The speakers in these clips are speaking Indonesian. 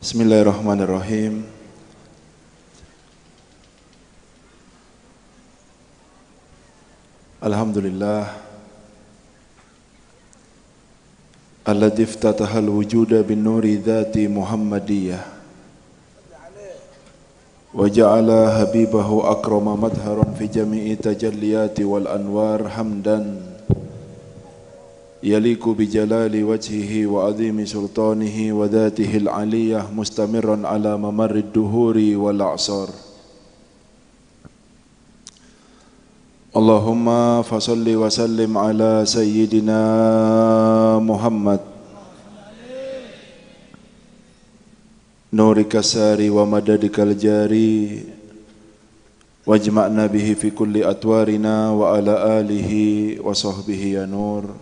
Bismillahirrahmanirrahim. Alhamdulillah alladzi iftatahal wujuda bin nuri dzati Muhammadiyah wa ja'ala habibahu akrama madharan fi jami'i tajalliyati wal anwar hamdan yaliku bi jalali wajhihi wa azimi sultanihi wa dhatihi al-aliyah mustamirran ala mamarrid duhuri wal a'sar. Allahumma fasalli wa sallim ala sayyidina Muhammad nuri kasari wa madadikal jari wajma'na bihi fi kulli atwarina wa ala alihi wa sahbihi ya nur.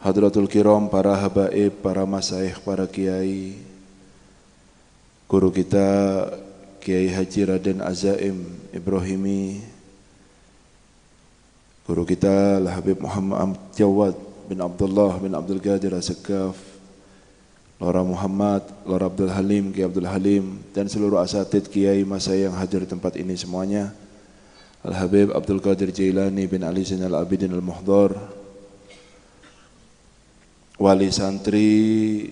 Hadratul kiram, para habaib, para masaih, para kiai, guru kita Kiai Haji Raden Azaim Ibrahimi, guru kita Habib Muhammad Jawad bin Abdullah bin Abdul Qadir As-Sekaf, Lora Muhammad, Lora Abdul Halim, Kiai Abdul Halim, dan seluruh asatid kiai masaih yang hadir di tempat ini semuanya. Al-Habib Abdul Qadir Jailani bin Ali Zainal Abidin Al-Muhdar, wali santri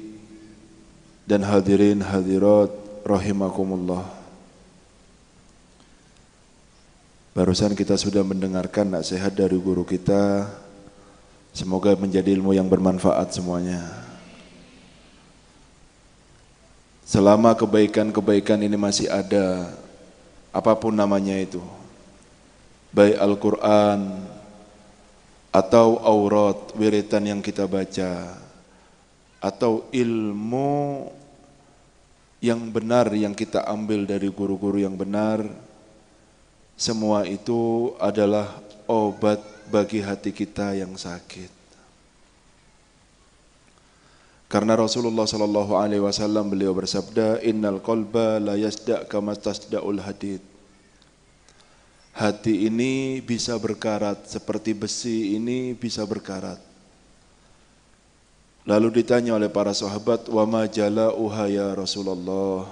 dan hadirin hadirat rahimakumullah. Barusan kita sudah mendengarkan nasihat dari guru kita. Semoga menjadi ilmu yang bermanfaat semuanya. Selama kebaikan-kebaikan ini masih ada, apapun namanya itu, baik Al-Quran atau aurat, wiritan yang kita baca, atau ilmu yang benar yang kita ambil dari guru-guru yang benar, semua itu adalah obat bagi hati kita yang sakit. Karena Rasulullah sallallahu alaihi wasallam beliau bersabda, innal qalba la yasda' kama tasda'ul hadid. Hati ini bisa berkarat seperti besi ini bisa berkarat. Lalu ditanya oleh para sahabat, wa ma jala'uha ya Rasulullah.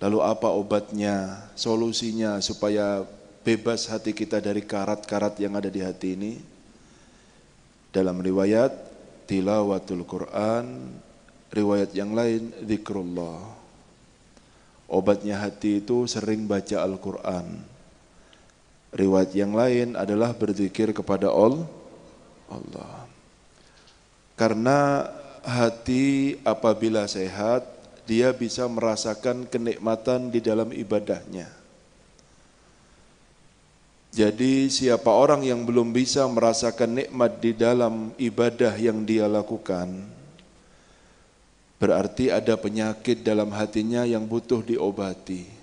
Lalu apa obatnya, solusinya supaya bebas hati kita dari karat-karat yang ada di hati ini? Dalam riwayat tilawatul Quran, riwayat yang lain zikrullah. Obatnya hati itu sering baca Al-Quran. Riwayat yang lain adalah berzikir kepada Allah. Karena hati apabila sehat, dia bisa merasakan kenikmatan di dalam ibadahnya. Jadi siapa orang yang belum bisa merasakan nikmat di dalam ibadah yang dia lakukan, berarti ada penyakit dalam hatinya yang butuh diobati.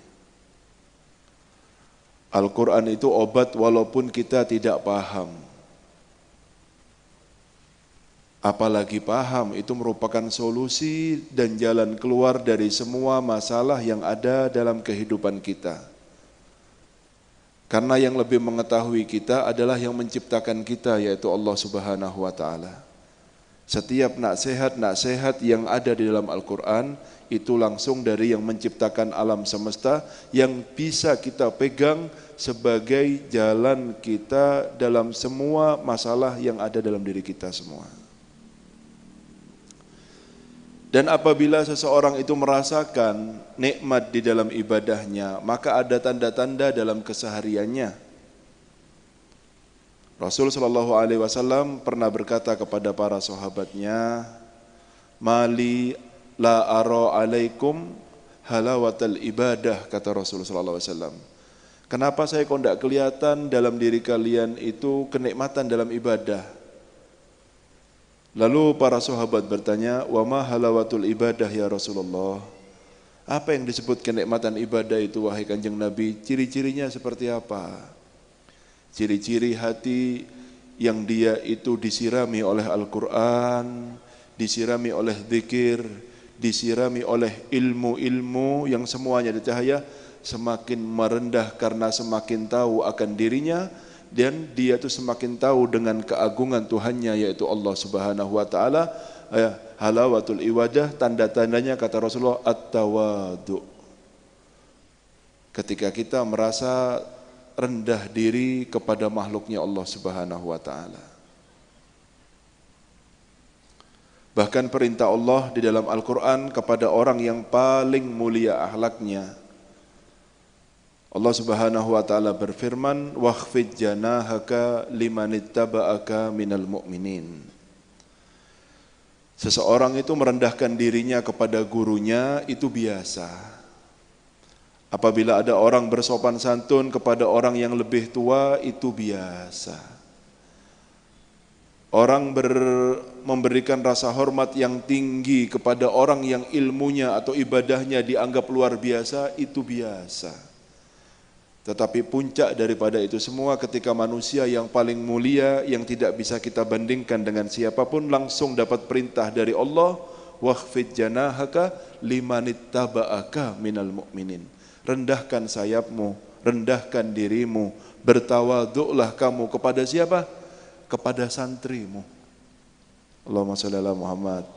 Al-Quran itu obat walaupun kita tidak paham. Apalagi paham, itu merupakan solusi dan jalan keluar dari semua masalah yang ada dalam kehidupan kita. Karena yang lebih mengetahui kita adalah yang menciptakan kita, yaitu Allah Subhanahu wa Ta'ala. Setiap nasihat yang ada di dalam Al-Quran itu langsung dari yang menciptakan alam semesta, yang bisa kita pegang sebagai jalan kita dalam semua masalah yang ada dalam diri kita semua. Dan apabila seseorang itu merasakan nikmat di dalam ibadahnya, maka ada tanda-tanda dalam kesehariannya. Rasul sallallahu alaihi wasallam pernah berkata kepada para sahabatnya, "Mali la ara alaikum halawatal ibadah," kata Rasul sallallahu alaihi wasallam. Kenapa saya kok tidak kelihatan dalam diri kalian itu kenikmatan dalam ibadah? Lalu para sahabat bertanya, "Wa ma halawatul ibadah ya Rasulullah?" Apa yang disebut kenikmatan ibadah itu wahai Kanjeng Nabi? Ciri-cirinya seperti apa? Ciri-ciri hati yang dia itu disirami oleh Al-Quran, disirami oleh zikir, disirami oleh ilmu-ilmu yang semuanya dicahaya, semakin merendah karena semakin tahu akan dirinya, dan dia itu semakin tahu dengan keagungan Tuhannya yaitu Allah Subhanahu wa Ta'ala, halawatul iwadah, tanda-tandanya kata Rasulullah at-tawadu. Ketika kita merasa rendah diri kepada makhluknya Allah Subhanahu wa taala. Bahkan perintah Allah di dalam Al-Qur'an kepada orang yang paling mulia akhlaknya. Allah Subhanahu wa taala berfirman, "Wakhfid janahaka limanittaba'aka minal mu'minin." Seseorang itu merendahkan dirinya kepada gurunya itu biasa. Apabila ada orang bersopan santun kepada orang yang lebih tua itu biasa. Orang memberikan rasa hormat yang tinggi kepada orang yang ilmunya atau ibadahnya dianggap luar biasa itu biasa. Tetapi puncak daripada itu semua ketika manusia yang paling mulia yang tidak bisa kita bandingkan dengan siapapun langsung dapat perintah dari Allah, wakhfid janahaka limanittaba'aka minal mu'minin. Rendahkan sayapmu, rendahkan dirimu, bertawaduklah kamu kepada siapa? Kepada santrimu. Allahumma shalli ala Muhammad.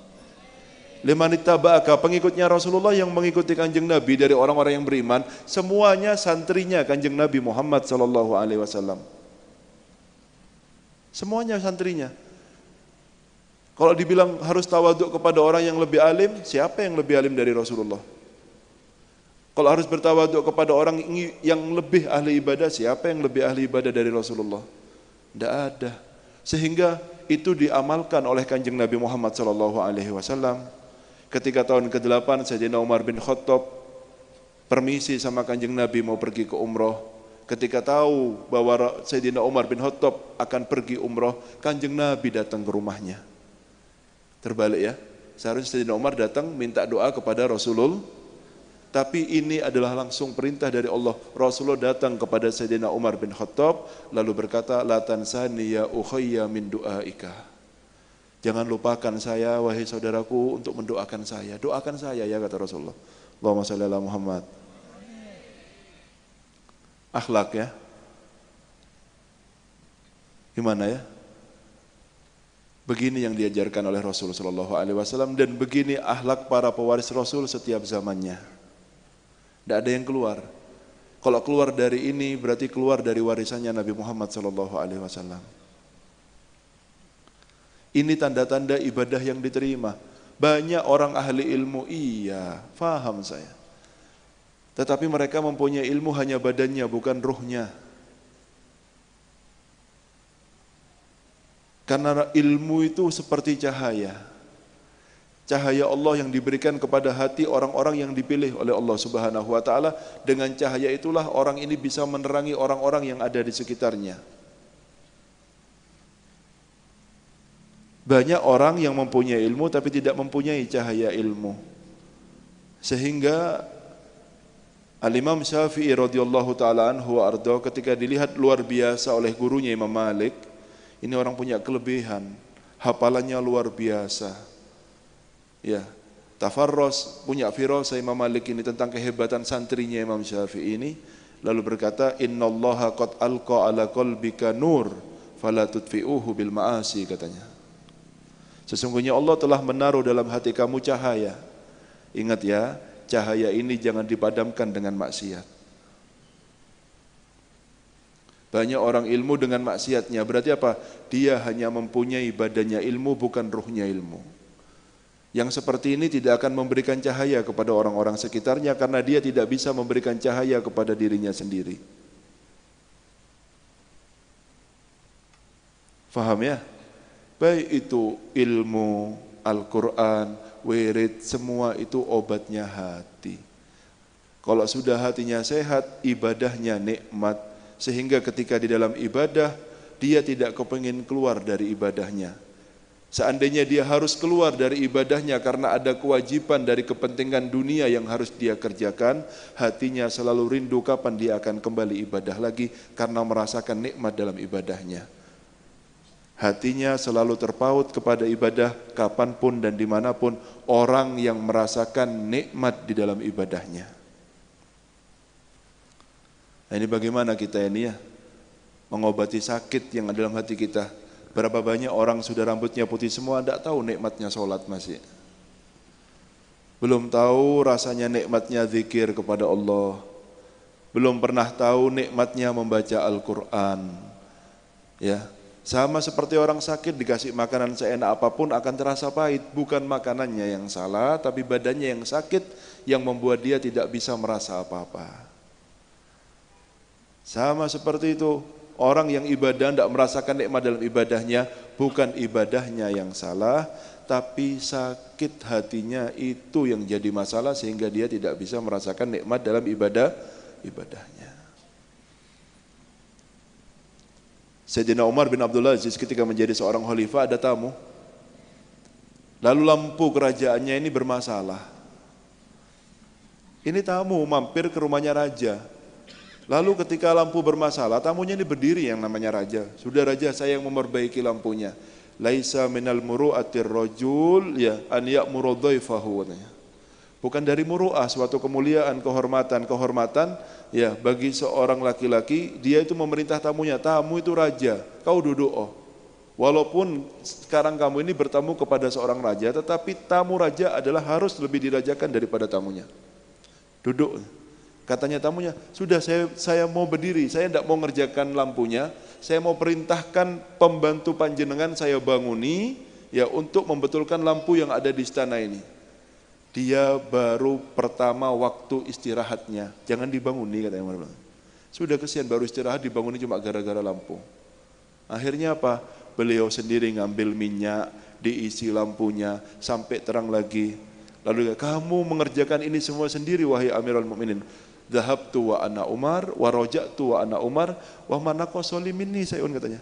Limanittaba'aka, pengikutnya Rasulullah yang mengikuti Kanjeng Nabi dari orang-orang yang beriman, semuanya santrinya Kanjeng Nabi Muhammad sallallahu alaihi wasallam. Semuanya santrinya. Kalau dibilang harus tawaduk kepada orang yang lebih alim, siapa yang lebih alim dari Rasulullah? Kalau harus bertawaduk kepada orang yang lebih ahli ibadah, siapa yang lebih ahli ibadah dari Rasulullah? Tidak ada. Sehingga itu diamalkan oleh Kanjeng Nabi Muhammad SAW. Ketika tahun ke-8 Sayyidina Umar bin Khattab permisi sama Kanjeng Nabi mau pergi ke umroh. Ketika tahu bahwa Sayyidina Umar bin Khattab akan pergi umroh, Kanjeng Nabi datang ke rumahnya. Terbalik ya. Seharusnya Sayyidina Umar datang minta doa kepada Rasulullah. Tapi ini adalah langsung perintah dari Allah. Rasulullah datang kepada Sayyidina Umar bin Khattab lalu berkata, la tansani ya ukhayya min du'aika. Jangan lupakan saya wahai saudaraku untuk mendoakan saya. Doakan saya ya kata Rasulullah. Allahumma shalli ala Muhammad. Akhlak ya. Gimana ya? Begini yang diajarkan oleh Rasul sallallahu alaihi wasallam dan begini akhlak para pewaris Rasul setiap zamannya. Tidak ada yang keluar. Kalau keluar dari ini berarti keluar dari warisannya Nabi Muhammad SAW. Ini tanda-tanda ibadah yang diterima. Banyak orang ahli ilmu, iya, faham saya. Tetapi mereka mempunyai ilmu hanya badannya, bukan ruhnya. Karena ilmu itu seperti cahaya. Cahaya Allah yang diberikan kepada hati orang-orang yang dipilih oleh Allah Subhanahu wa taala, dengan cahaya itulah orang ini bisa menerangi orang-orang yang ada di sekitarnya. Banyak orang yang mempunyai ilmu tapi tidak mempunyai cahaya ilmu. Sehingga Al-Imam Syafi'i radhiyallahu taala anhu wa ardha ketika dilihat luar biasa oleh gurunya Imam Malik, ini orang punya kelebihan, hafalannya luar biasa. Ya, tafarros punya firasah Imam Malik ini tentang kehebatan santrinya Imam Syafi'i ini, lalu berkata, innallaha qad alqa ala qalbika nur fala tudfi'uhu bil ma'asi, katanya. Sesungguhnya Allah telah menaruh dalam hati kamu cahaya. Ingat ya, cahaya ini jangan dipadamkan dengan maksiat. Banyak orang ilmu dengan maksiatnya, berarti apa? Dia hanya mempunyai badannya ilmu, bukan ruhnya ilmu. Yang seperti ini tidak akan memberikan cahaya kepada orang-orang sekitarnya karena dia tidak bisa memberikan cahaya kepada dirinya sendiri. Faham ya? Baik itu ilmu, Al-Quran, wirid, semua itu obatnya hati. Kalau sudah hatinya sehat, ibadahnya nikmat. Sehingga ketika di dalam ibadah, dia tidak kepingin keluar dari ibadahnya. Seandainya dia harus keluar dari ibadahnya karena ada kewajiban dari kepentingan dunia yang harus dia kerjakan, hatinya selalu rindu kapan dia akan kembali ibadah lagi karena merasakan nikmat dalam ibadahnya. Hatinya selalu terpaut kepada ibadah kapanpun dan dimanapun orang yang merasakan nikmat di dalam ibadahnya. Nah, ini bagaimana kita ini ya mengobati sakit yang ada dalam hati kita. Berapa banyak orang sudah rambutnya putih semua, tidak tahu nikmatnya sholat masih. Belum tahu rasanya nikmatnya zikir kepada Allah. Belum pernah tahu nikmatnya membaca Al-Quran. Ya, sama seperti orang sakit dikasih makanan seenak apapun akan terasa pahit. Bukan makanannya yang salah, tapi badannya yang sakit yang membuat dia tidak bisa merasa apa-apa. Sama seperti itu. Orang yang ibadah tidak merasakan nikmat dalam ibadahnya, bukan ibadahnya yang salah, tapi sakit hatinya itu yang jadi masalah sehingga dia tidak bisa merasakan nikmat dalam ibadahnya. Sayyidina Umar bin Abdul Aziz ketika menjadi seorang khalifah ada tamu. Lalu lampu kerajaannya ini bermasalah. Ini tamu mampir ke rumahnya raja. Lalu ketika lampu bermasalah, tamunya ini berdiri yang namanya raja. Sudah raja, saya yang memperbaiki lampunya. Laisa minal muru'atir rajul ya an ya'muru dhaifahu. Bukan dari muru'ah, suatu kemuliaan, kehormatan ya bagi seorang laki-laki, dia itu memerintah tamunya. Tamu itu raja, kau duduk oh. Walaupun sekarang kamu ini bertamu kepada seorang raja, tetapi tamu raja adalah harus lebih dirajakan daripada tamunya. Duduk. Katanya tamunya, sudah saya mau berdiri, saya tidak mau ngerjakan lampunya, saya mau perintahkan pembantu panjenengan saya banguni ya untuk membetulkan lampu yang ada di istana ini. Dia baru pertama waktu istirahatnya, jangan dibanguni katanya. Sudah kesian baru istirahat dibanguni cuma gara-gara lampu. Akhirnya apa? Beliau sendiri ngambil minyak, diisi lampunya sampai terang lagi. Lalu kamu mengerjakan ini semua sendiri wahai Amirul Mukminin. Dhahabtu wa ana Umar, wa raja'tu wa ana Umar, wa man naqasali minni sayun katanya.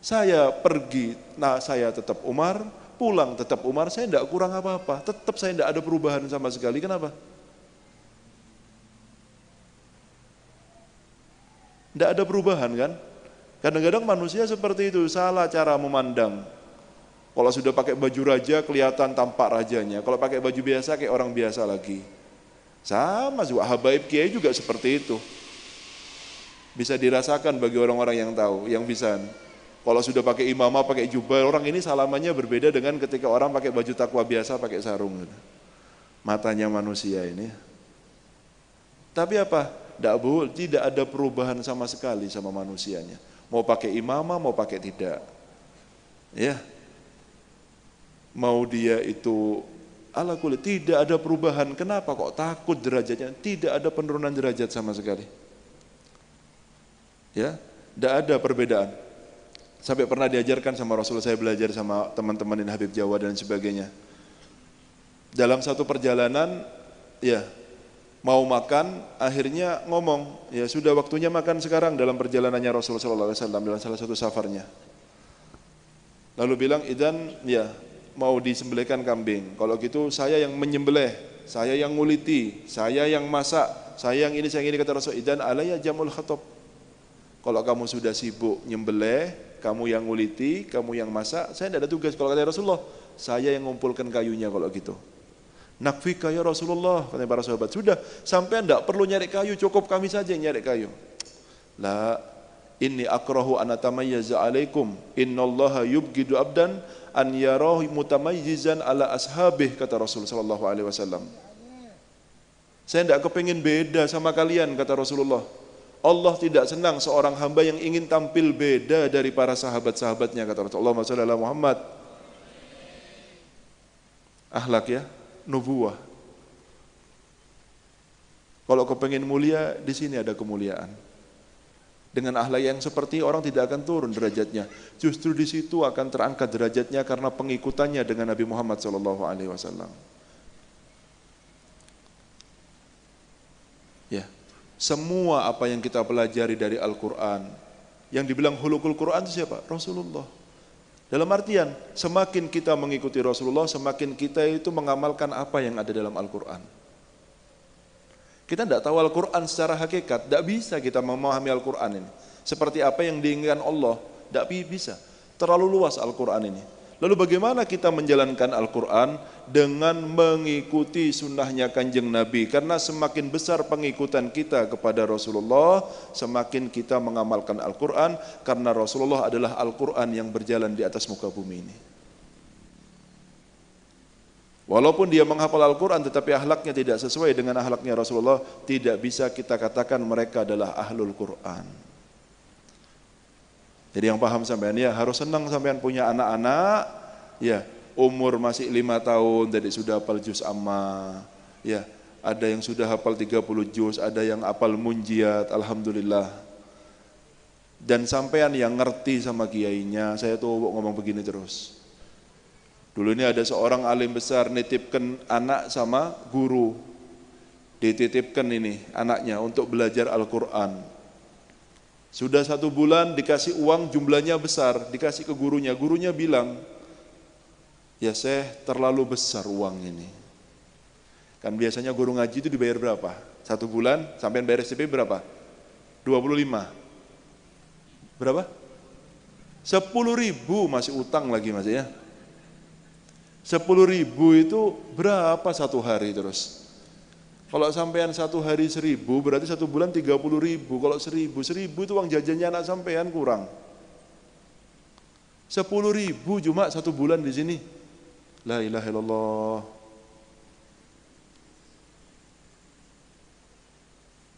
Saya pergi, nah saya tetap Umar, pulang tetap Umar, saya tidak kurang apa-apa, tetap saya tidak ada perubahan sama sekali. Kenapa? Tidak ada perubahan kan? Kadang-kadang manusia seperti itu, salah cara memandang. Kalau sudah pakai baju raja kelihatan tampak rajanya, kalau pakai baju biasa kayak orang biasa lagi. Sama juga habaib kiai juga seperti itu. Bisa dirasakan bagi orang-orang yang tahu, yang bisa. Kalau sudah pakai imamah, pakai jubah, orang ini salamannya berbeda dengan ketika orang pakai baju takwa biasa, pakai sarung. Matanya manusia ini. Tapi apa? Tidak ada perubahan sama sekali sama manusianya. Mau pakai imamah, mau pakai tidak. Ya. Mau dia itu ala kulit, tidak ada perubahan. Kenapa kok takut derajatnya? Tidak ada penurunan derajat sama sekali. Ya, tidak ada perbedaan. Sampai pernah diajarkan sama Rasulullah, saya belajar sama teman-teman ini Habib Jawa dan sebagainya. Dalam satu perjalanan, ya mau makan, akhirnya ngomong, ya sudah waktunya makan sekarang dalam perjalanannya Rasulullah SAW dalam salah satu safarnya. Lalu bilang, idan ya mau disembelihkan kambing. Kalau gitu saya yang menyembelih, saya yang nguliti, saya yang masak, saya yang ini kata Rasul. Idan alaya jamul khatab. Kalau kamu sudah sibuk nyembelih, kamu yang nguliti, kamu yang masak, saya tidak ada tugas. Kalau kata Rasulullah, saya yang ngumpulkan kayunya kalau gitu. Nakfika ya Rasulullah, kata para sahabat. Sudah, sampai tidak perlu nyari kayu, cukup kami saja yang nyari kayu. La inni akrahu an atamayyaza alaikum, innallaha yubghidu abdan an yarahu mutamayyizan ala ashabih, kata Rasul sallallahu alaihi wasallam. Saya tidak kepingin beda sama kalian, kata Rasulullah. Allah tidak senang seorang hamba yang ingin tampil beda dari para sahabat-sahabatnya, kata Rasulullah. Allahumma shalli ala Muhammad. Akhlak ya, nubuwah. Kalau kepingin mulia, di sini ada kemuliaan. Dengan akhlak yang seperti orang tidak akan turun derajatnya. Justru di situ akan terangkat derajatnya karena pengikutannya dengan Nabi Muhammad SAW. Ya, semua apa yang kita pelajari dari Al-Quran, yang dibilang hulukul Quran itu siapa? Rasulullah. Dalam artian, semakin kita mengikuti Rasulullah, semakin kita itu mengamalkan apa yang ada dalam Al-Quran. Kita tidak tahu Al-Quran secara hakikat, tidak bisa kita memahami Al-Quran ini. Seperti apa yang diinginkan Allah, tidak bisa. Terlalu luas Al-Quran ini. Lalu bagaimana kita menjalankan Al-Quran? Dengan mengikuti sunnahnya Kanjeng Nabi. Karena semakin besar pengikutan kita kepada Rasulullah, semakin kita mengamalkan Al-Quran. Karena Rasulullah adalah Al-Quran yang berjalan di atas muka bumi ini. Walaupun dia menghafal Al-Quran tetapi akhlaknya tidak sesuai dengan akhlaknya Rasulullah, tidak bisa kita katakan mereka adalah ahlul Quran. Jadi yang paham sampean ya, harus senang sampean punya anak-anak ya, umur masih 5 tahun jadi sudah hafal juz amma ya, ada yang sudah hafal 30 juz, ada yang hafal munjiat, alhamdulillah. Dan sampean yang ngerti sama kiainya. Saya tuh ngomong begini terus. Dulu ini ada seorang alim besar nitipkan anak sama guru. Dititipkan ini anaknya untuk belajar Al-Quran. Sudah 1 bulan dikasih uang jumlahnya besar, dikasih ke gurunya. Gurunya bilang, ya Syekh terlalu besar uang ini. Kan biasanya guru ngaji itu dibayar berapa? 1 bulan sampai bayar SPP berapa? 25. Berapa? 10.000 masih utang lagi mas ya. 10.000 itu berapa 1 hari terus? Kalau sampean 1 hari 1.000 berarti 1 bulan 30.000. Kalau 1.000 itu uang jajannya anak sampean kurang. 10.000 cuma 1 bulan di sini. La ilaha illallah.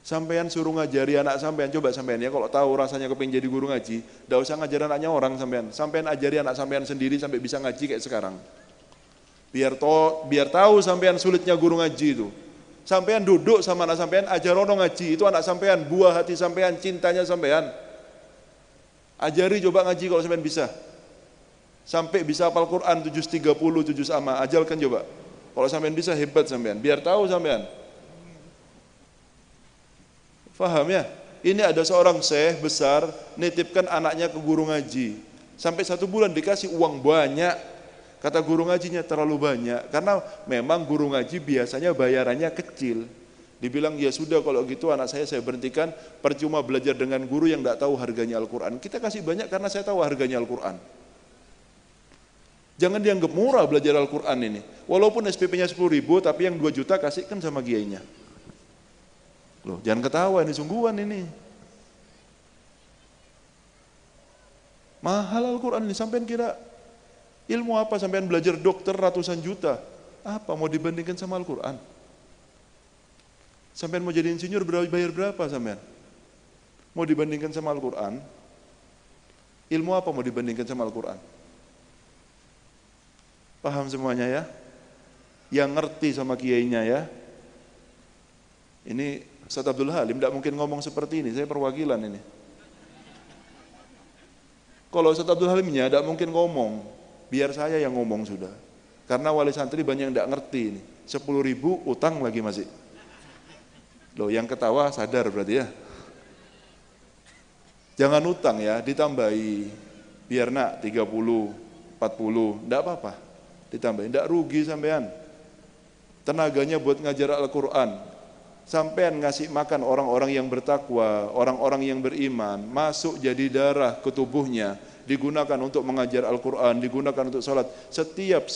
Sampean suruh ngajari anak sampean, coba sampean ya kalau tahu rasanya kepengin jadi guru ngaji, enggak usah ngajarin anaknya orang sampean. Sampean ajari anak sampean sendiri sampai bisa ngaji kayak sekarang. Biar tahu sampean sulitnya guru ngaji itu. Sampean duduk sama anak sampean, ajarono ngaji, itu anak sampean, buah hati sampean, cintanya sampean. Ajari coba ngaji kalau sampean bisa. Sampai bisa hafal Quran 7 juz 30, 7 juz amma, ajalkan coba. Kalau sampean bisa hebat sampean, biar tahu sampean. Faham ya? Ini ada seorang syekh besar nitipkan anaknya ke guru ngaji. Sampai 1 bulan dikasih uang banyak. Kata guru ngajinya terlalu banyak, karena memang guru ngaji biasanya bayarannya kecil. Dibilang ya sudah kalau gitu anak saya berhentikan, percuma belajar dengan guru yang tidak tahu harganya Al-Quran. Kita kasih banyak karena saya tahu harganya Al-Quran. Jangan dianggap murah belajar Al-Quran ini. Walaupun SPP-nya 10.000 tapi yang 2 juta kasihkan sama kiainya. Loh, jangan ketawa ini sungguhan ini. Mahal Al-Quran ini, sampean kira ilmu apa sampean belajar dokter ratusan juta? Apa mau dibandingkan sama Al-Quran? Sampean mau jadi insinyur bayar berapa sampean? Mau dibandingkan sama Al-Quran? Ilmu apa mau dibandingkan sama Al-Quran? Paham semuanya ya? Yang ngerti sama kiainya ya? Ini Ustaz Abdul Halim tidak mungkin ngomong seperti ini, saya perwakilan ini. Kalau Ustaz Abdul Halimnya tidak mungkin ngomong. Biar saya yang ngomong sudah. Karena wali santri banyak yang tidak ngerti ini. 10.000 utang lagi masih. Loh yang ketawa sadar berarti ya. Jangan utang ya, ditambahi. Biar nak 30, 40, tidak apa-apa. Ditambahi, tidak rugi sampean. Tenaganya buat ngajar Al-Quran. Sampean ngasih makan orang-orang yang bertakwa, orang-orang yang beriman, masuk jadi darah ke tubuhnya, digunakan untuk mengajar Al-Quran, digunakan untuk sholat. Setiap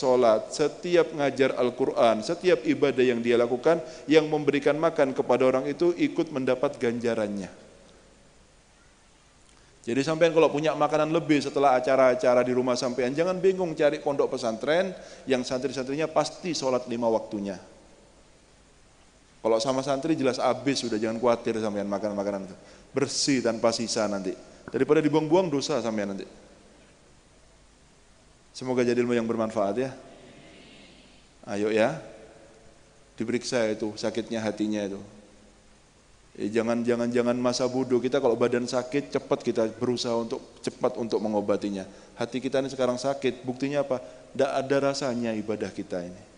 ngajar Al-Quran, setiap ibadah yang dia lakukan, yang memberikan makan kepada orang itu ikut mendapat ganjarannya. Jadi sampean kalau punya makanan lebih setelah acara-acara di rumah sampean, jangan bingung cari pondok pesantren yang santri-santrinya pasti sholat 5 waktunya. Kalau sama santri jelas habis, sudah jangan khawatir sampean makan-makanan itu. Bersih tanpa sisa nanti. Daripada dibuang-buang dosa sampean nanti. Semoga jadi ilmu yang bermanfaat ya. Ayo ya. Diperiksa itu sakitnya hatinya itu. Jangan masa bodoh. Kita kalau badan sakit cepat kita berusaha untuk cepat untuk mengobatinya. Hati kita ini sekarang sakit, buktinya apa? Tidak ada rasanya ibadah kita ini.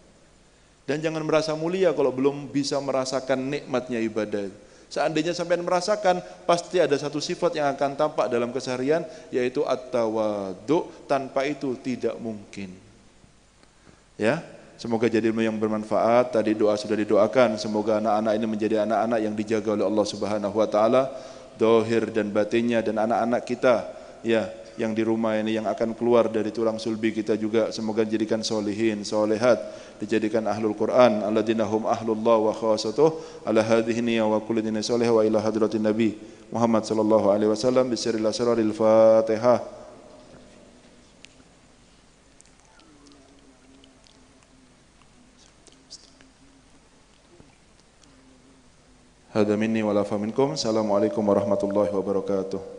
Dan jangan merasa mulia kalau belum bisa merasakan nikmatnya ibadah. Seandainya sampai merasakan, pasti ada satu sifat yang akan tampak dalam keseharian, yaitu at-tawadhu. Tanpa itu tidak mungkin. Ya, semoga jadi ilmu yang bermanfaat. Tadi doa sudah didoakan, semoga anak-anak ini menjadi anak-anak yang dijaga oleh Allah Subhanahu wa taala, zahir dan batinnya, dan anak-anak kita ya yang di rumah ini, yang akan keluar dari tulang sulbi kita juga semoga dijadikan solihin, solehat, dijadikan ahlul Quran, alladzina hum ahlullah wa khasatuh, ala hadhihi niyya wa kulli dinin soleh wa ila hadratin nabi Muhammad sallallahu alaihi wasallam bisiril asraril Fatihah. Hada minni wa la fa minkum. Assalamualaikum warahmatullahi wabarakatuh.